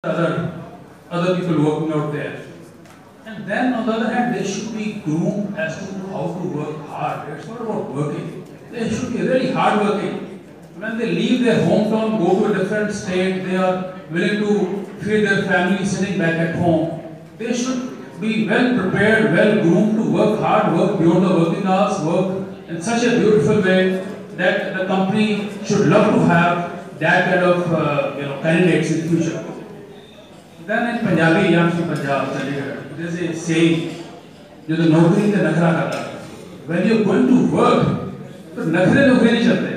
other people working out there. And then on the other hand, they should be groomed as to how to work hard. It's not about working. They should be really hard working. When they leave their hometown, go to a different state, they are willing to feed their family sitting back at home. They should be well prepared, well groomed to work hard, work beyond the working hours, work in such a beautiful way that the company should love to have that kind of candidates in the future. Then in Punjabi, Punjab, Chandigarh, there is a saying, जो तो नौकरी के नखरा करता है. When you are going to work, तो नखरे नहीं चलते.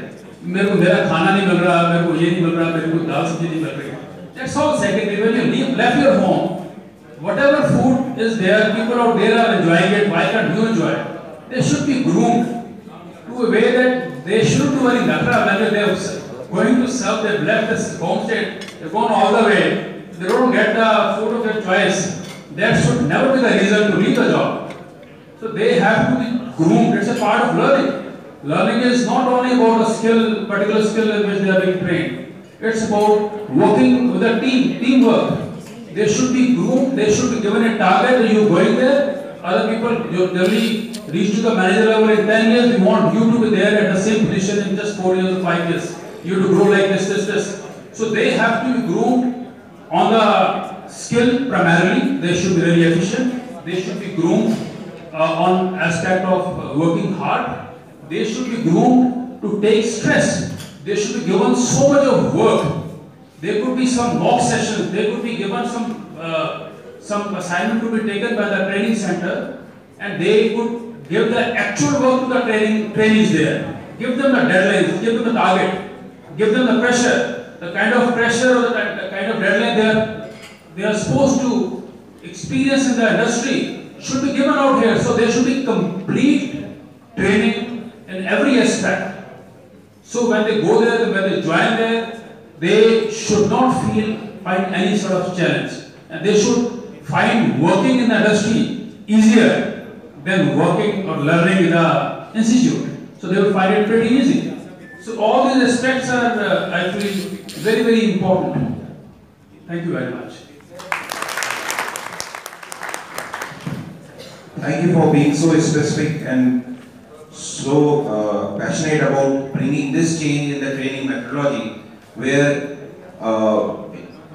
मेरे को मेरा खाना नहीं मिल रहा, मेरे को ये नहीं मिल रहा, मेरे को दाल सब्जी नहीं मिल रही. That's all secondary. When you left your home, whatever food is there, people out there are enjoying it. Why can't you enjoy it? They should be groomed to a way that they shouldn't do any nafra when they are going to serve. They've left this homestead, they've gone all the way. They don't get the food of their choice. That should never be the reason to leave the job. So they have to be groomed. It's a part of learning. Learning is not only about a skill, particular skill in which they are being trained. It's about working with a team, teamwork. They should be groomed. They should be given a target. That you going there. Other people, you generally reach to the manager level in 10 years. We want you to be there at the same position in just 4 years or 5 years. You to grow like this. So they have to be groomed on the skill primarily. They should be really efficient. They should be groomed on aspect of working hard. They should be groomed to take stress. They should be given so much of work. There could be some mock sessions. They could be given some assignment to be taken by the training center, and they could give the actual work to the trainees there. Give them the deadlines. Give them the target. Give them the pressure. The kind of pressure or the kind of deadline they are supposed to experience in the industry should be given out here. So there should be complete training in every aspect. So when they go there, when they join there, they should not find any sort of challenge, and they should find working in the industry easier than working or learning in the institute. So they will find it pretty easy. So all these aspects are, I feel, very, very important. Thank you very much. Thank you for being so specific and so passionate about bringing this change in the training methodology, where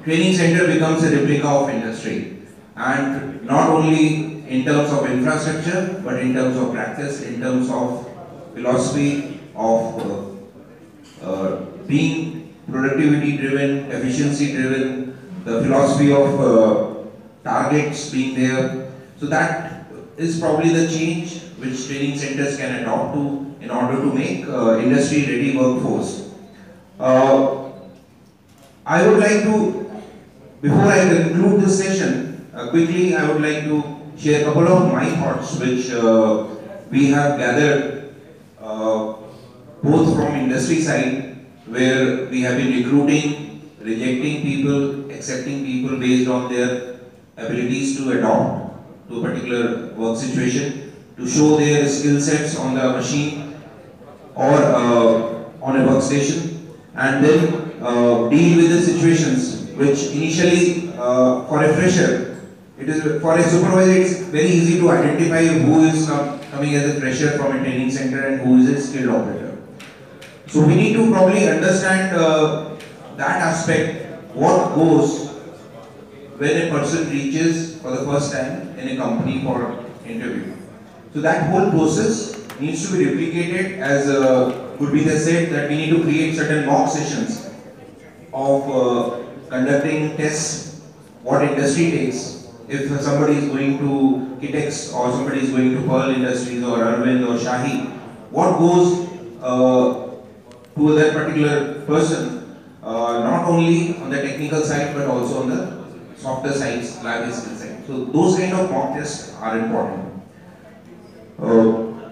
training center becomes a replica of industry, and not only in terms of infrastructure, but in terms of practice, in terms of philosophy of being productivity driven, efficiency driven, the philosophy of targets being there. So that is probably the change which training centers can adopt to in order to make industry ready workforce. I would like to, before I conclude this session, quickly I would like to share a couple of my thoughts which we have gathered both from industry side, where we have been recruiting, rejecting people, accepting people based on their abilities to adapt to a particular work situation, to show their skill sets on the machine or on a workstation, and then deal with the situations which initially for a fresher, it is for a supervisor, it is very easy to identify who is coming as a fresher from a training center and who is a skilled operator. So we need to probably understand that aspect, what goes when a person reaches for the first time in a company for interview. So that whole process needs to be replicated, as Gurpreet said, that we need to create certain mock sessions of conducting tests, what industry takes. If somebody is going to Kitex or somebody is going to Pearl Industries or Arvind or Shahi, what goes to that particular person, not only on the technical side but also on the softer sides, liability skill side. So those kind of mock tests are important.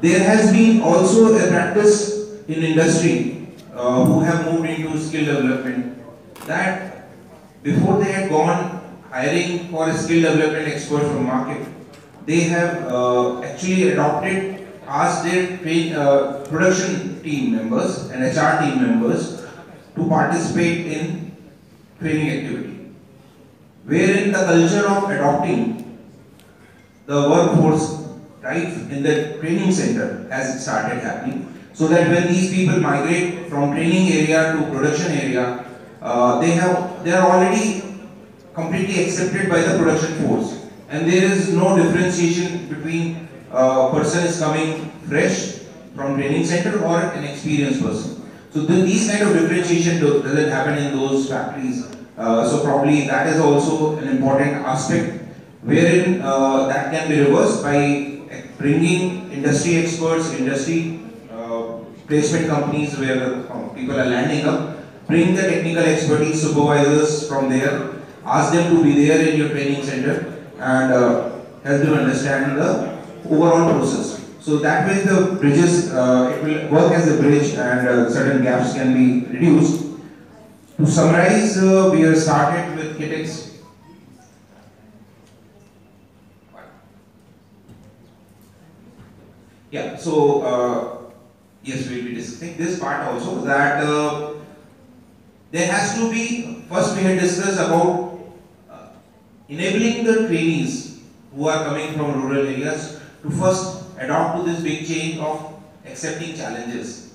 There has been also a practice in industry who have moved into skill development, that before they had gone hiring for a skill development expert from market, they have actually adopted, asked their production team members and HR team members to participate in training activity. wherein the culture of adopting the workforce right in the training center has started happening, so that when these people migrate from training area to production area, they are already completely accepted by the production force, and there is no differentiation between person is coming fresh from training center or an experienced person. So these kind of differentiation doesn't happen in those factories. So probably that is also an important aspect wherein that can be reversed by bringing industry experts, industry placement companies where people are landing up, bring the technical expertise supervisors from there, ask them to be there in your training center and help them understand the overall process. So that way the bridges, it will work as a bridge and certain gaps can be reduced. To summarize, we have started with KITEX. Yeah, so yes, we will be discussing this part also, that there has to be, first we had discussed about enabling the trainees who are coming from rural areas to first adopt to this big change of accepting challenges,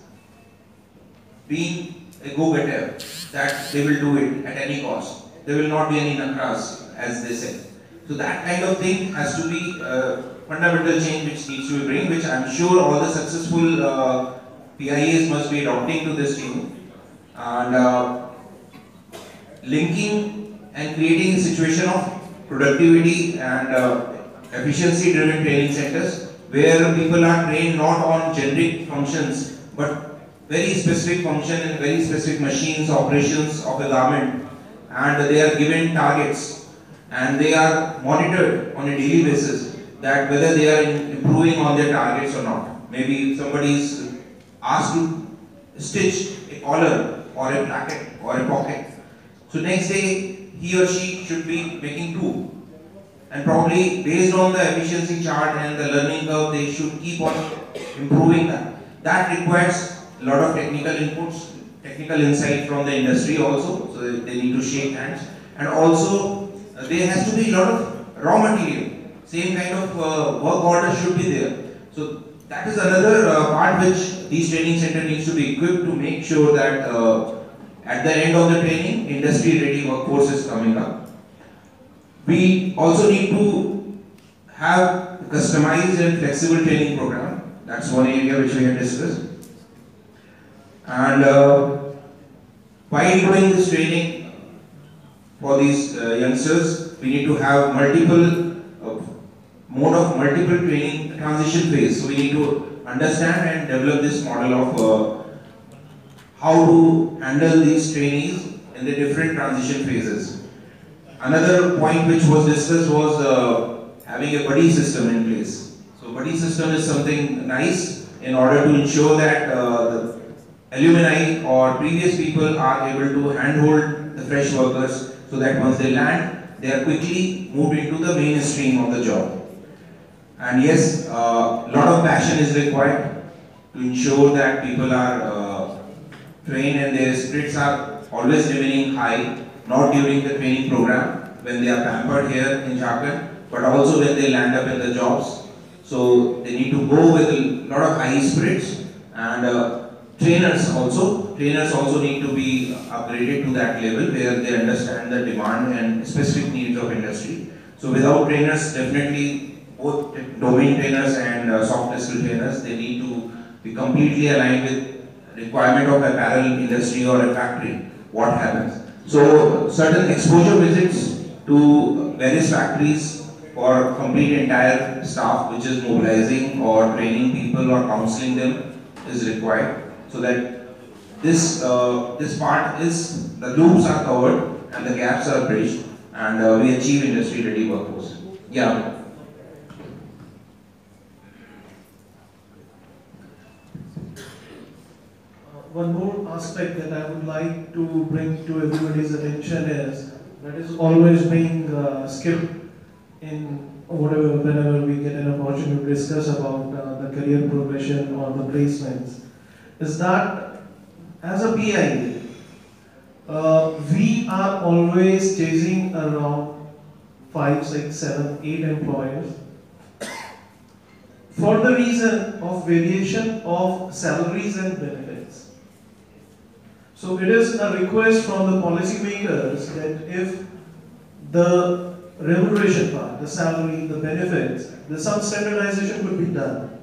being a go-getter, that they will do it at any cost. There will not be any nakras, as they say. So that kind of thing has to be fundamental change which needs to be bring, which I am sure all the successful PIAs must be adopting to this change. And linking and creating a situation of productivity and efficiency driven training centers where people are trained not on generic functions but very specific function and very specific machines, operations of a garment, and they are given targets and they are monitored on a daily basis that whether they are improving on their targets or not. Maybe somebody is asked to stitch a collar or a placket or a pocket. So next day he or she should be making two. And probably based on the efficiency chart and the learning curve, they should keep on improving that. That requires a lot of technical inputs, technical insight from the industry also, so they need to shake hands. And also there has to be a lot of raw material. Same kind of work order should be there. So that is another part which these training center needs to be equipped to make sure that at the end of the training, industry ready workforce is coming up. We also need to have customized and flexible training program. That's one area which we have discussed. And while doing this training for these youngsters, we need to have multiple multiple training transition phase. So we need to understand and develop this model of how to handle these trainees in the different transition phases. Another point which was discussed was having a buddy system in place. So buddy system is something nice in order to ensure that the alumni or previous people are able to handhold the fresh workers so that once they land, they are quickly moved into the mainstream of the job. And yes, a lot of passion is required to ensure that people are trained and their spirits are always remaining high, not during the training program when they are pampered here in Jharkhand, but also when they land up in the jobs. So they need to go with a lot of high spirits, and trainers also need to be upgraded to that level where they understand the demand and specific needs of industry. So without trainers, definitely both domain trainers and soft skill trainers, they need to be completely aligned with requirement of apparel industry or a factory. What happens? So certain exposure visits to various factories for complete entire staff which is mobilizing or training people or counseling them is required, so that this part is, the loops are covered and the gaps are bridged and we achieve industry ready workforce. Yeah. One more aspect that I would like to bring to everybody's attention is that is always being skipped in whenever we get an opportunity to discuss about the career progression or the placements, is that as a PI, We are always chasing around 5, 6, 7, 8 employers for the reason of variation of salaries and benefits. So it is a request from the policymakers that if the remuneration part, the salary, the benefits, there's some standardization could be done.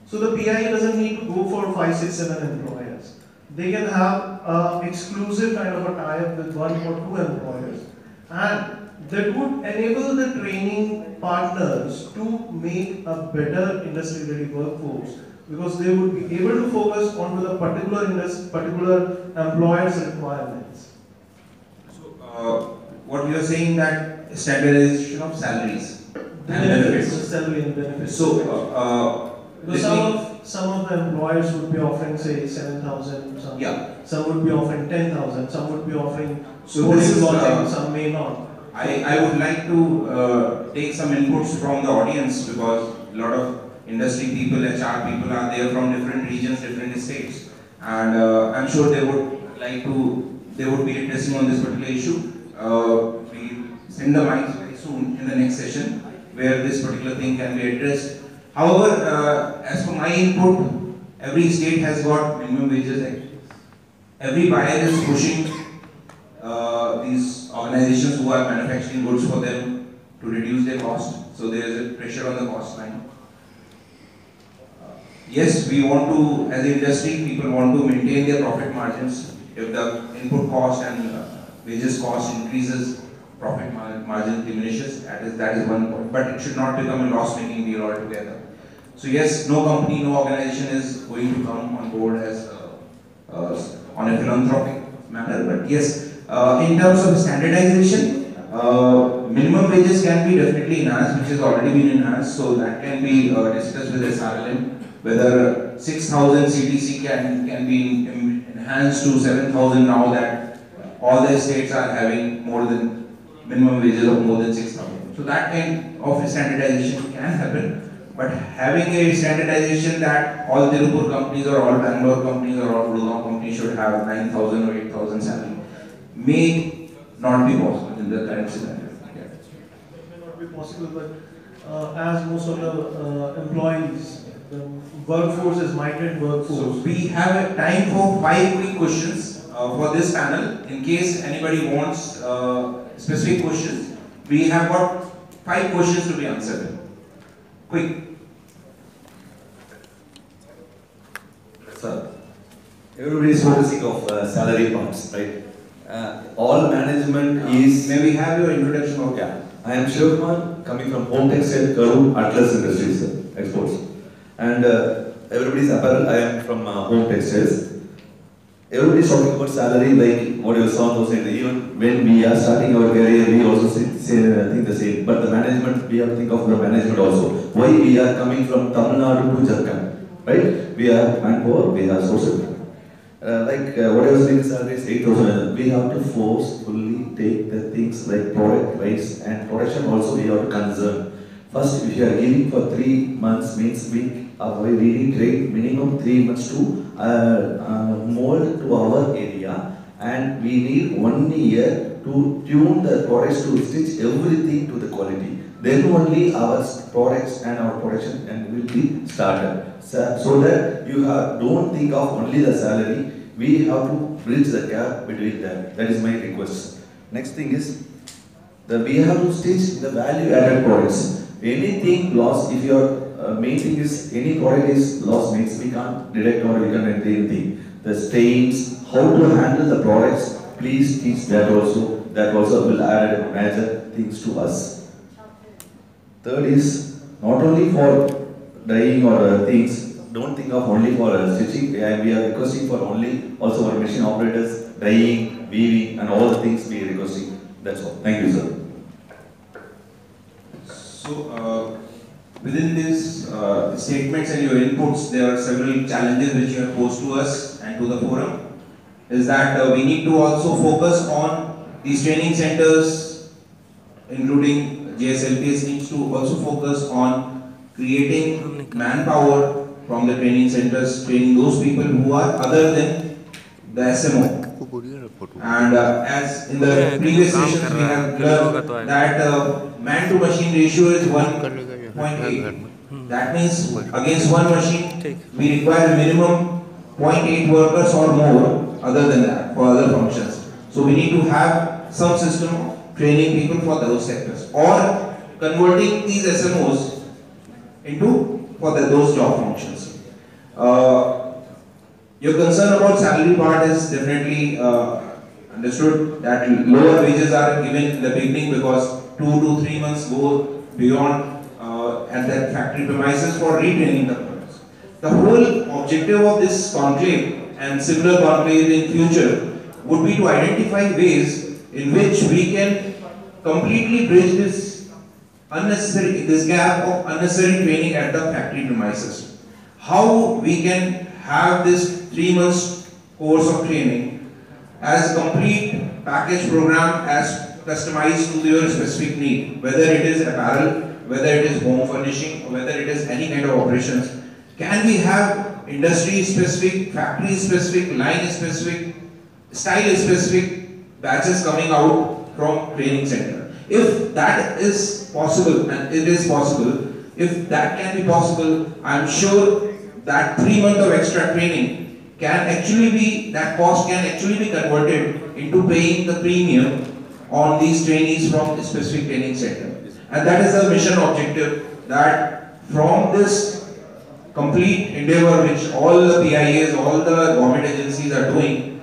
So the PIA doesn't need to go for 5, 6, 7 employers. They can have an exclusive kind of a tie-up with 1 or 2 employers, and that would enable the training partners to make a better industry-ready workforce, because they would be able to focus on the particular employer's requirements. So, what you are saying that standardization of salaries and benefits. The salary and benefits. So, because some of the employers would be offering, say, 7,000, some would be offering 10,000, some would be offering lodging, some may not. I would like to take some inputs from the audience, because a lot of industry people, HR people are there from different regions, different states, and I'm sure they would be interested on this particular issue. We'll send the mics very soon in the next session where this particular thing can be addressed. However, as for my input, every state has got minimum wages act. Every buyer is pushing these organizations who are manufacturing goods for them to reduce their cost. So there is a pressure on the cost line. Yes, we want to, as an industry, people want to maintain their profit margins. If the input cost and wages cost increases, profit margin diminishes. That is one point. But it should not become a loss-making deal altogether. So yes, no company, no organization is going to come on board as on a philanthropic manner. But yes, in terms of standardization, minimum wages can be definitely enhanced, which has already been enhanced. So that can be discussed with SRLM, whether 6,000 CTC can be enhanced to 7,000 now that all the states are having more than minimum wages of more than 6,000. So that kind of standardization can happen. But having a standardization that all Tirupur companies or all Bangalore companies or all Gurgaon companies should have 9,000 or 8,000 salary may not be possible in the current scenario. Yeah. It may not be possible, but as most of the employees, the workforce is migrant workforce. So we have a time for 5 quick questions for this panel. In case anybody wants specific questions, we have got 5 questions to be answered. Quick. Sir, everybody is focusing of salary parts, right? All management is... May we have your introduction? Okay. I am Hamar, coming from Home Textile, Karur, Atlas Industries, sir, exports. And everybody's apparel, I am from Home Textiles. Everybody is talking about salary, like what your son was saying. Even when we are starting our career, we also think the same. But the management, we have to think of the management also. Why we are coming from Tamil Nadu to Jharkhand, right? We have manpower, we have social. What I was saying, salary is 8,000. We have to forcefully take the things like product price and production also we have to concern. First, if you are giving for 3 months, means we need trade minimum 3 months to mold to our area, and we need 1 year to tune the products to stitch everything to the quality. Then only our products and our production and will be started. So that you don't think of only the salary. We have to bridge the gap between them. That is my request. Next thing is that we have to stitch the value-added products. Anything lost, if your main thing is any product is lost, means we can't detect or we can't enter anything. The stains, how to handle the products, please teach that also. That also will add major things to us. Third is not only for dyeing or things. Don't think of only for stitching. We are requesting for only also for machine operators, dyeing, weaving, and all the things we are requesting. That's all. Thank you, sir. So, within these statements and your inputs, there are several challenges which you have posed to us and to the forum. Is that we need to also focus on these training centers, including JSLPS needs to also focus on creating manpower from the training centers, training those people who are other than the SMO. And as in the previous sessions we have learned that man-to-machine ratio is 1.8. That means against one machine we require minimum 0.8 workers or more other than that for other functions. So we need to have some system of training people for those sectors or converting these SMOs into those job functions. Your concern about salary part is definitely understood, that lower wages are given in the beginning because 2 to 3 months go beyond at that factory premises for retraining the workers. The whole objective of this conclave and similar conclave in future would be to identify ways in which we can completely bridge this gap of unnecessary training at the factory premises. How we can have this 3 months course of training as complete package program as customized to your specific need, whether it is apparel, whether it is home furnishing, or whether it is any kind of operations. Can we have industry specific, factory specific, line specific, style specific batches coming out from training center? If that is possible, and it is possible, if that can be possible, I am sure that 3 months of extra training can actually be, that cost can actually be converted into paying the premium on these trainees from a specific training center. And that is the mission objective, that from this complete endeavor which all the PIAs, all the government agencies are doing,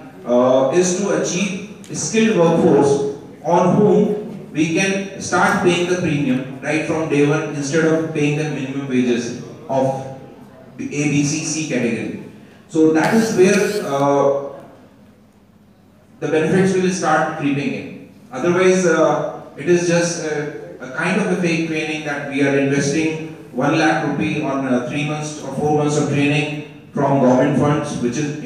is to achieve a skilled workforce on whom we can start paying the premium right from day one instead of paying the minimum wages of the A, B, C category. So that is where the benefits will start creeping in. Otherwise, it is just a kind of a fake training that we are investing 1 lakh rupee on 3 months or 4 months of training from government funds, which is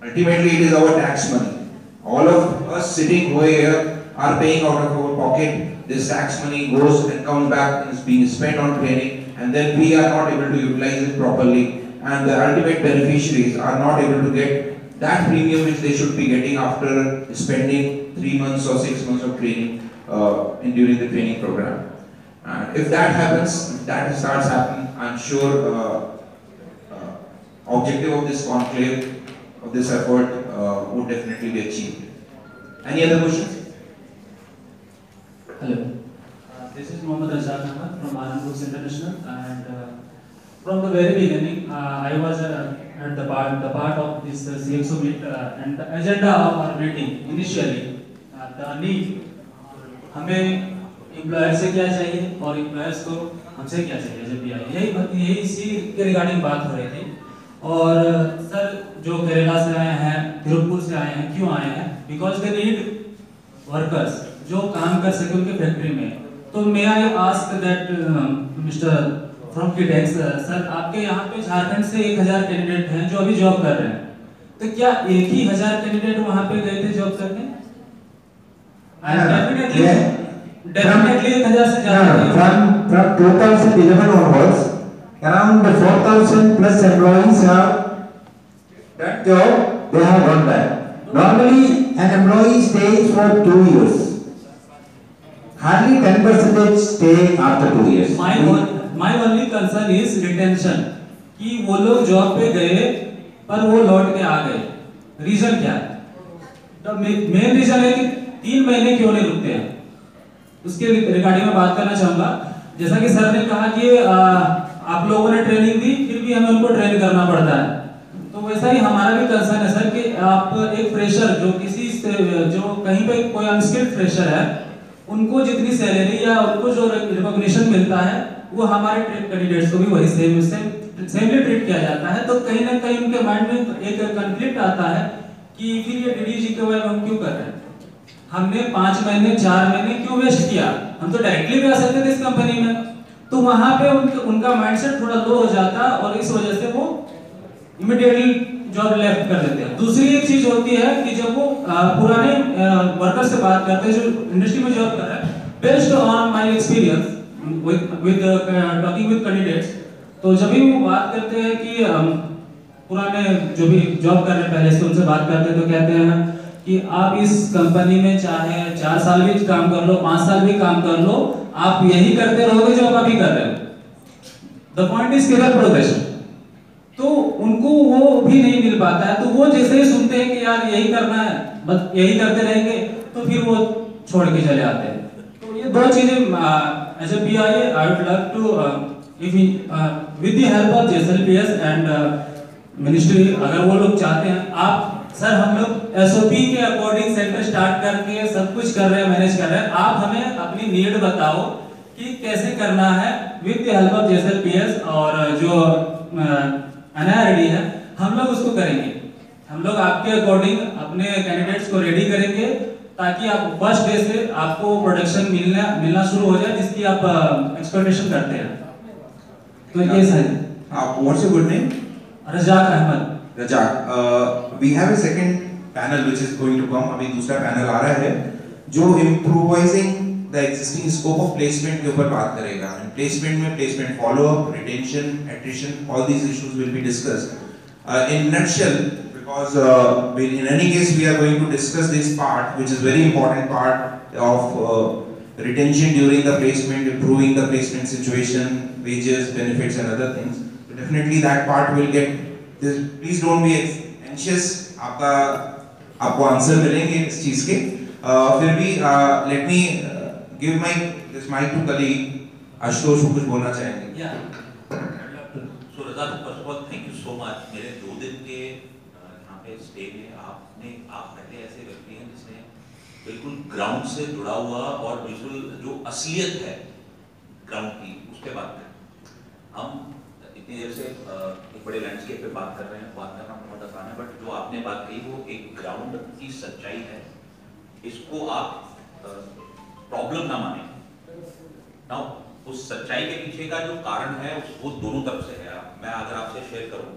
ultimately it is our tax money. All of us sitting over here are paying out of our pocket. This tax money goes and comes back and is being spent on training, and then we are not able to utilize it properly, and the ultimate beneficiaries are not able to get that premium which they should be getting after spending 3 months or 6 months of training during the training program. And if that happens, if that starts happening, I'm sure objective of this conclave, of this effort would definitely be achieved. Any other questions? Hello. This is Mohammed Hamar from Anand Books International, and from the very beginning, I was at the part of this CXO meet, and the agenda of our meeting initially, the need, हमें employer से क्या चाहिए और employers को हमसे क्या चाहिए जब भी आए, यही इसी के रिगार्डिंग बात हो रही थी। और सर जो केरला से आए हैं, तिरुपपुर से आए हैं, क्यों आए हैं? बिकॉज दे नीड वर्कर्स जो काम कर सके उनके फैक्ट्री में। तो may I ask that mister from Kitex sir, आपके यहाँ पे झारखंड से 1000 कैंडिडेट हैं जो अभी जॉब कर रहे हैं, तो क्या एक ही 1000 कैंडिडेट वहाँ पे गए थे जॉब करने? Definitely 1000 से ज़्यादा। From 2011 onwards, around 4,000 plus employees have that job. They have done that. Normally, an employee stays for 2 years. Hardly 10% stay after 2 years. My only concern is retention. कि वो लोग जॉब पे गए पर वो लौट के आ गए। रीजन क्या है? The main reason है कि 3 महीने क्यों नहीं रुकते हैं? उसके रिगार्डिंग में बात करना चाहूँगा। जैसा कि सर ने कहा कि आप लोगों ने ट्रेनिंग दी, फिर भी हमें उनको ट्रेन करना पड़ता है। तो वैसा ही हमारा भी कंसर्न है सर कि आप एक फ्रेशर जो कहीं पे कोई अनस्किल्ड फ्रेशर है, उनको जितनी सैलरी या उनको जो रिकॉग्निशन मिलता है वो हमारे कैंडिडेट्स को भी वही सेमली ट्रीट किया जाता है। तो कहीं ना कहीं उनके माइंड में एक कॉन्फ्लिक्ट आता है कि फिर ये डीडीजी के बारे में हम क्यों कर रहे हैं? हमने 5 महीने 4 महीने क्यों वेस्ट किया? हम तो डायरेक्टली भी आ सकते थे इस कंपनी में। तो वहां पे उनका माइंडसेट थोड़ा लो हो जाता और इस वजह से वो इमीडिएटली जॉब लेफ्ट कर देते हैं। दूसरी एक चीज होती है कि जब वो पुराने वर्कर से बात करते हैं जो इंडस्ट्री में जॉब कर रहे हैं, based on my experience with talking with candidates, तो जब भी वो बात करते हैं कि पुराने जो भी जॉब कर रहे हैं पहले से, उनसे बात करते हैं तो कहते हैं कि आप इस कंपनी में चाहे 4 साल भी काम कर लो, 5 साल भी काम कर लो, आप यही करते रहोगे जो आप अभी कर रहे हो। The point is career progression. तो उनको वो भी नहीं मिल पाता है, तो वो जैसे ही सुनते हैं कि यार यही करना है, बस यही करते रहेंगे, तो फिर वो छोड़ के चले आते हैं। तो ये दो चीजें as a PIA I would love to if with the help of JSLPS and ministry, अगर वो लोग चाहते हैं, आप सर हम लोग SOP के अकॉर्डिंग सेंटर स्टार्ट करके सब कुछ कर रहे हैं, मैनेज कर रहे हैं, आप हमें अपनी नीड बताओ कि कैसे करना है with the help of JSLPS, और जो NIRD है हम लोग उसको करेंगे। हम लोग आपके अकॉर्डिंग अपने कैंडिडेट्स को रेडी करेंगे ताकि आप फर्स्ट डे से आपको प्रोडक्शन मिलना शुरू हो जाए जिसकी आप एक्सपेक्टेशन करते हैं। तो ये सही। What's your good name? Razzaq Ahmad. Rajak, we have a second panel which is going to come. अभी दूसरा panel आ रहा है जो improvising the existing scope of placement के ऊपर बात करेगा। And placement में placement follow up, retention, attrition, all these issues will be discussed. In nutshell, because in any case we are going to discuss this part, which is very important part of retention during the placement, improving the placement situation, wages, benefits, and other things. So definitely that part will get. Please don't be anxious. आपको answer मिलेंगे इस चीज के। फिर भी let me give this mic to colleague Ashutosh, कुछ बोलना चाहेंगे? So Razak, first of all, thank you so much. मेरे 2 दिन के यहाँ पे स्टे में आप पहले ऐसे व्यक्ति हैं जिसने बिल्कुल ग्राउंड से जुड़ा हुआ और बिल्कुल जो असलियत है ग्राउंड की उस पर बात करें। हम इतनी देर से एक बड़े लैंडस्केप पे बात कर रहे हैं, बात करना बहुत आसान है, बट जो आपने बात कही वो एक ग्राउंड की सच्चाई है, इसको आप प्रॉब्लम ना माने। नाउ उस सच्चाई के पीछे का जो कारण है वो दोनों तरफ से है। मैं अगर आपसे शेयर करूं,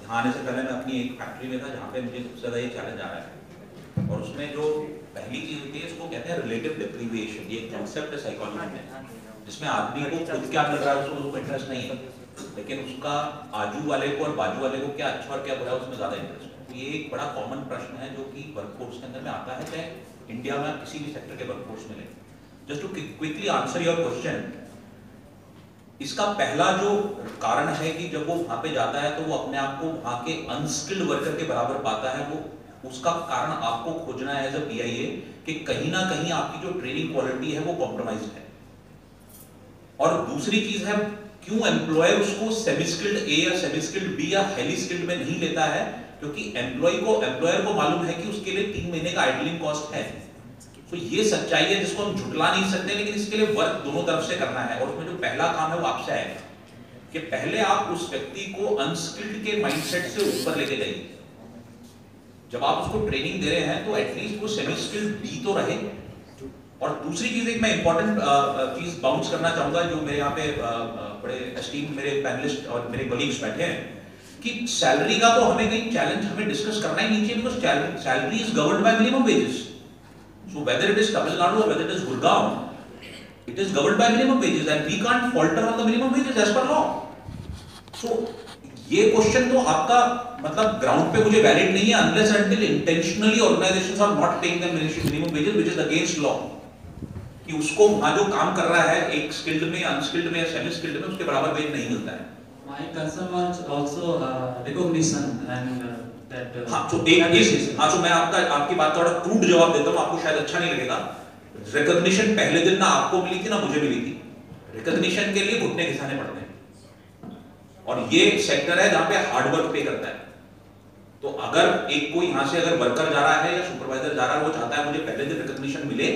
यहाँ आने से पहले मैं अपनी एक फैक्ट्री में था जहाँ पे मुझे सबसे ज़्यादा ये चैलेंज आ रहा है, और उसमें जो पहली चीज़ होती है इसको कहते हैं रिलेटिव डिप्रीविएशन। ये कॉन्सेप्ट है साइकोलॉजी में, जिसमें आदमी को खुद क्या मिल रहा है उसको इंटरेस्ट नहीं है, लेकिन उसका आजू वाले को और बाजू वाले को क्या अच्छा और क्या बुरा है उसमें ज़्यादा इंटरेस्ट है। तो ये एक बड़ा कॉमन प्रश्न है जो कि वर्कफोर्स के अंदर में आता है, चाहे इंडिया में किसी भी सेक्टर के वर्कफोर्स में ले। Just to quickly answer your question, इसका पहला जो कारण है कि जब वो वहां पे जाता है तो वो अपने आप को वहां के अनस्किल्ड वर्कर के बराबर पाता है। वो उसका कारण आपको खोजना है एज अ PIA कि कहीं ना कहीं आपकी जो ट्रेनिंग क्वालिटी है वो कॉम्प्रोमाइज्ड है। और दूसरी चीज है, क्यों एम्प्लॉयर उसको सेमी स्किल्ड A या सेमी स्किल्ड B या हाईली स्किल्ड में नहीं लेता है, क्योंकि एम्प्लॉयर को मालूम है कि उसके लिए 3 महीने का आइडलिंग कॉस्ट है। तो ये सच्चाई है जिसको हम झुटला नहीं सकते, लेकिन इसके लिए वर्क दोनों तरफ से करना है। और उसमें जो पहला काम है वो आपसे आएगा कि पहले आप उस व्यक्ति को अनस्किल्ड के माइंडसेट से ऊपर लेके जाइए। जब आप उसको ट्रेनिंग दे रहे हैं तो एटलीस्ट वो सेमी स्किल्ड B तो रहे। और दूसरी चीज, एक मैं इंपॉर्टेंट चीज बाउंस करना चाहूंगा, जो मेरे यहाँ पे बड़े एस्टीम मेरे पैनलिस्ट और मेरे कलीग्स बैठे हैं, कि सैलरी का तो हमें कहीं चैलेंज हमें डिस्कस करना ही नहीं चाहिए, because salary is governed bye minimum wages. So whether it is Tamil Nadu or whether it is Gurgaon, it is governed by minimum wages and we can't falter on the minimum wages as per law. So ये question तो आपका मतलब ground पे मुझे valid नहीं है unless until intentionally organizations are not paying them minimum wages, which is against law. कि उसको वहाँ जो काम कर रहा है एक स्किल्ड में, अनस्किल्ड में या सेमी स्किल्ड में उसके बराबर वेज नहीं मिलता है। My concern was also recognition and हाँ तो मैं आपकी बात थोड़ा क्रूड जवाब देता हूँ, आपको शायद अच्छा नहीं लगेगा। रिकॉग्निशन पहले दिन ना आपको मिली थी ना मुझे मिली थी। रिकॉग्निशन के लिए घुटने घिसाने पड़ते हैं, और ये सेक्टर है जहाँ पे हार्ड वर्क पे करता है। तो अगर एक कोई यहाँ से अगर वर्कर जा रहा है या सुपरवाइजर जा रहा है, वो चाहता है मुझे पहले दिन रिकॉग्निशन मिले,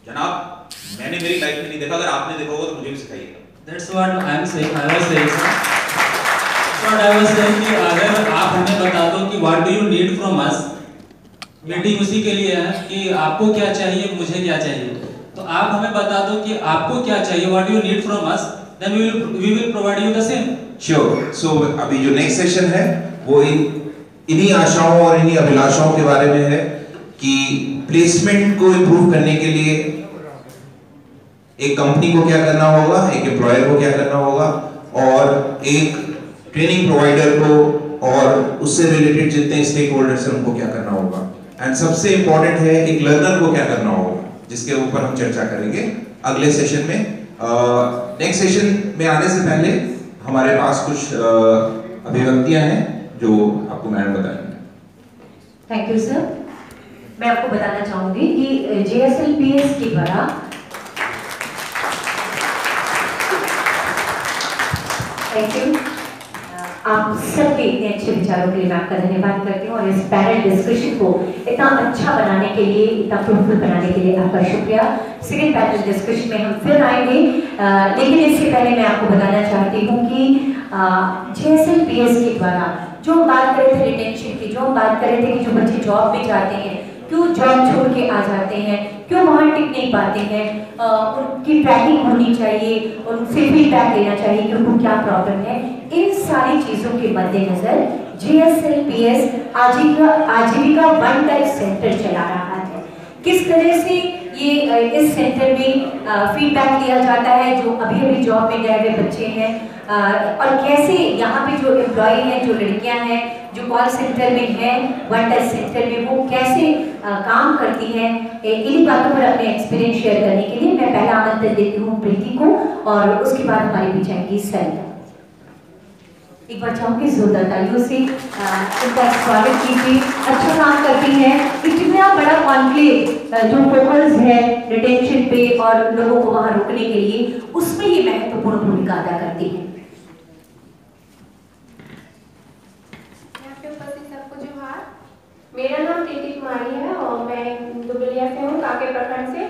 जनाब मैंने मेरी लाइफ में नहीं देखा, अगर आपने देखा होगा तो मुझे भी सिखाइएगा। That's what I was saying. What I was saying कि अगर आप हमें बता दो कि what do you need from us, meeting उसी के लिए है कि आपको क्या चाहिए, मुझे क्या चाहिए। तो आप हमें बता दो कि आपको क्या चाहिए, what do you need from us, then we will provide you the same. Sure. So अभी जो नेक्स्ट सेशन है वो इन्हीं आशाओं और इन्हीं अभिलाषाओं के बारे में है कि प्लेसमेंट को इम्प्रूव करने के लिए एक कंपनी को क्या करना होगा, एक एम्प्लॉयर को क्या करना होगा, और एक ट्रेनिंग प्रोवाइडर को और उससे रिलेटेड जितने स्टेक होल्डर्स हैं उनको क्या करना होगा। एंड सबसे इंपॉर्टेंट है एक लर्नर को क्या करना होगा, जिसके ऊपर हम चर्चा करेंगे अगले सेशन में। नेक्स्ट सेशन में आने से पहले हमारे पास कुछ अभिव्यक्तियां हैं जो आपको मैडम बताएंगे। Thank you sir. मैं आपको बताना चाहूंगी कि JSLPS के द्वारा थैंक यू आप सबके इतने अच्छे विचारों के लिए मैं आपका धन्यवाद करती हूँ, और इस पैनल डिस्कशन को इतना अच्छा बनाने के लिए, इतना फ्रूटफुल बनाने के लिए आपका शुक्रिया। सेकेंड पैनल डिस्कशन में हम फिर आएंगे, लेकिन इससे पहले मैं आपको बताना चाहती हूँ कि JSLPS के द्वारा जो हम बात कर रहे थे रिटेंशन की, जो हम बात कर रहे थे कि जो बच्चे जॉब पे जाते हैं क्यों जॉब छोड़ के आ जाते हैं, क्यों वहाँ टिक नहीं पाते हैं, उनकी ट्रैकिंग होनी चाहिए, उनसे फीडबैक लेना चाहिए कि उनको क्या प्रॉब्लम है। इन सारी चीज़ों के मद्देनजर JSLPS आजीविका वन टाइम सेंटर चला रहा है। किस तरह से ये इस सेंटर में फीडबैक लिया जाता है जो अभी अभी जॉब में गए हुए बच्चे हैं, और कैसे यहाँ पे जो एम्प्लॉय हैं, जो लड़कियाँ हैं जो कॉल सेंटर में हैं, वन टच सेंटर में, वो कैसे काम करती हैं, इन्हीं बातों पर अपने एक्सपीरियंस शेयर करने के लिए मैं पहला आमंत्रण देती हूँ प्रीति को, और उसके बाद हमारे बीच आएंगी सरिता। एक बार चाहूँगी जोरदार तालियों से उनका स्वागत कीजिए। अच्छा काम करती हैं, इतना बड़ा कॉन्क्लेव जो फोकस है रिटेंशन पे और लोगों को वहाँ रोकने के लिए, उसमें ये महत्वपूर्ण भूमिका अदा करती है। सबको जोहार। मेरा नाम प्रीति कुमारी है और मैं दुबलिया से हूँ, काके प्रखंड से।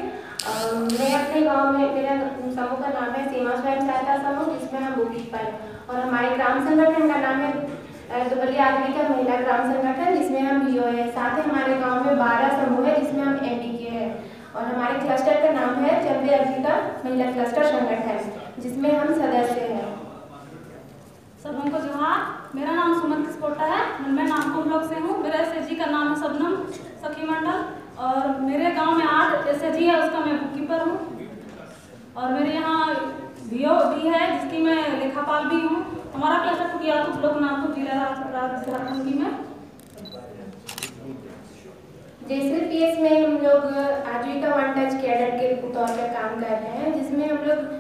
मैं अपने गांव में, मेरा समूह का नाम है सीमा स्वयं सहायता समूह, जिसमें हम बुक कीपर हैं, और हमारे ग्राम संगठन का नाम है दुबलिया आजीविका महिला ग्राम संगठन, जिसमें हम BO है। साथ ही हमारे गांव में 12 समूह है, जिसमें हम MDK है, और हमारे क्लस्टर का नाम है चंबे आजीविका महिला क्लस्टर संगठन, जिसमें हम सदस्य हैं। सबको जोहार। मेरा नाम सुमन किस्पोटा है, मैं नामकुम ब्लॉक से हूँ। मेरा SHG का नाम है सबनम सखी मंडल, और मेरे गांव में 8 SHG है, उसका मैं बुक कीपर हूँ, और मेरे यहाँ BO भी है, जिसकी मैं लेखापाल भी हूँ। हमारा क्लस्टर कुटियातू ब्लॉक नामकुम जिला झारखंड की में। JSLPS में हम लोग आजीविका वन टच कैडर के तौर पर काम कर रहे हैं, जिसमें हम लोग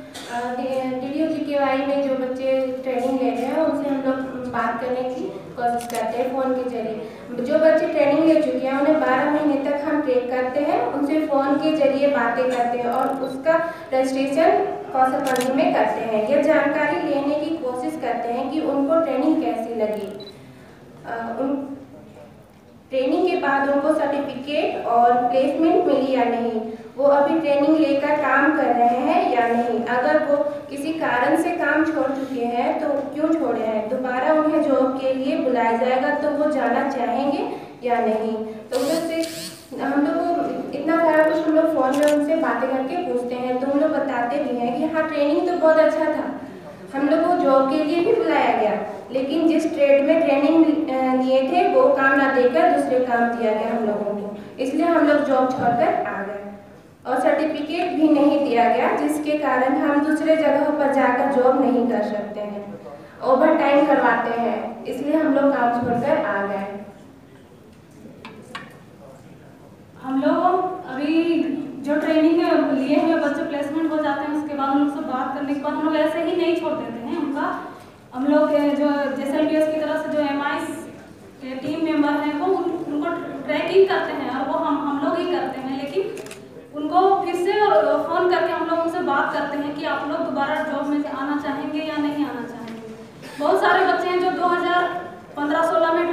DDO-GKY में जो बच्चे ट्रेनिंग ले रहे हैं उनसे हम लोग बात करने की कोशिश करते हैं फ़ोन के जरिए। जो बच्चे ट्रेनिंग ले चुके हैं उन्हें 12 महीने तक हम ट्रेक करते हैं, उनसे फ़ोन के जरिए बातें करते हैं और उसका रजिस्ट्रेशन कौशल पंद्र में करते हैं। यह जानकारी लेने की कोशिश करते हैं कि उनको ट्रेनिंग कैसी लगी, ट्रेनिंग के बाद उनको सर्टिफिकेट और प्लेसमेंट मिली या नहीं, वो अभी ट्रेनिंग लेकर काम कर रहे हैं या नहीं, अगर वो किसी कारण से काम छोड़ चुके हैं तो क्यों छोड़े हैं, दोबारा उन्हें जॉब के लिए बुलाया जाएगा तो वो जाना चाहेंगे या नहीं। तो उनसे हम लोग इतना सारा कुछ हम लोग फ़ोन में उनसे बातें करके पूछते हैं, तो हम लोग बताते भी हैं कि हाँ ट्रेनिंग तो बहुत अच्छा था, हम लोग को जॉब के लिए भी बुलाया गया, लेकिन जिस ट्रेड में ट्रेनिंग लिए थे वो काम ना देकर दूसरे काम दिया गया हम लोगों को, इसलिए हम लोग जॉब छोड़कर आ गए और सर्टिफिकेट भी नहीं दिया गया, जिसके कारण हम दूसरे जगह पर जाकर जॉब नहीं कर सकते हैं, ओवर टाइम करवाते हैं, इसलिए हम लोग काम छोड़कर आ गए। हम लोग अभी जो ट्रेनिंग लिए हुए बच्चे प्लेसमेंट हो जाते हैं, उसके बाद हम लोग से बात करने के बाद हम लोग ऐसे ही नहीं छोड़ देते हैं उनका। हम लोग जो JSLPS की तरफ से जो MIs के टीम मेंबर हैं वो उनको ट्रैकिंग करते हैं, और वो हम लोग ही करते हैं, लेकिन उनको फिर से फ़ोन करके हम लोग उनसे बात करते हैं कि आप लोग दोबारा जॉब में आना चाहेंगे या नहीं आना चाहेंगे। बहुत सारे बच्चे हैं जो 2015-16 में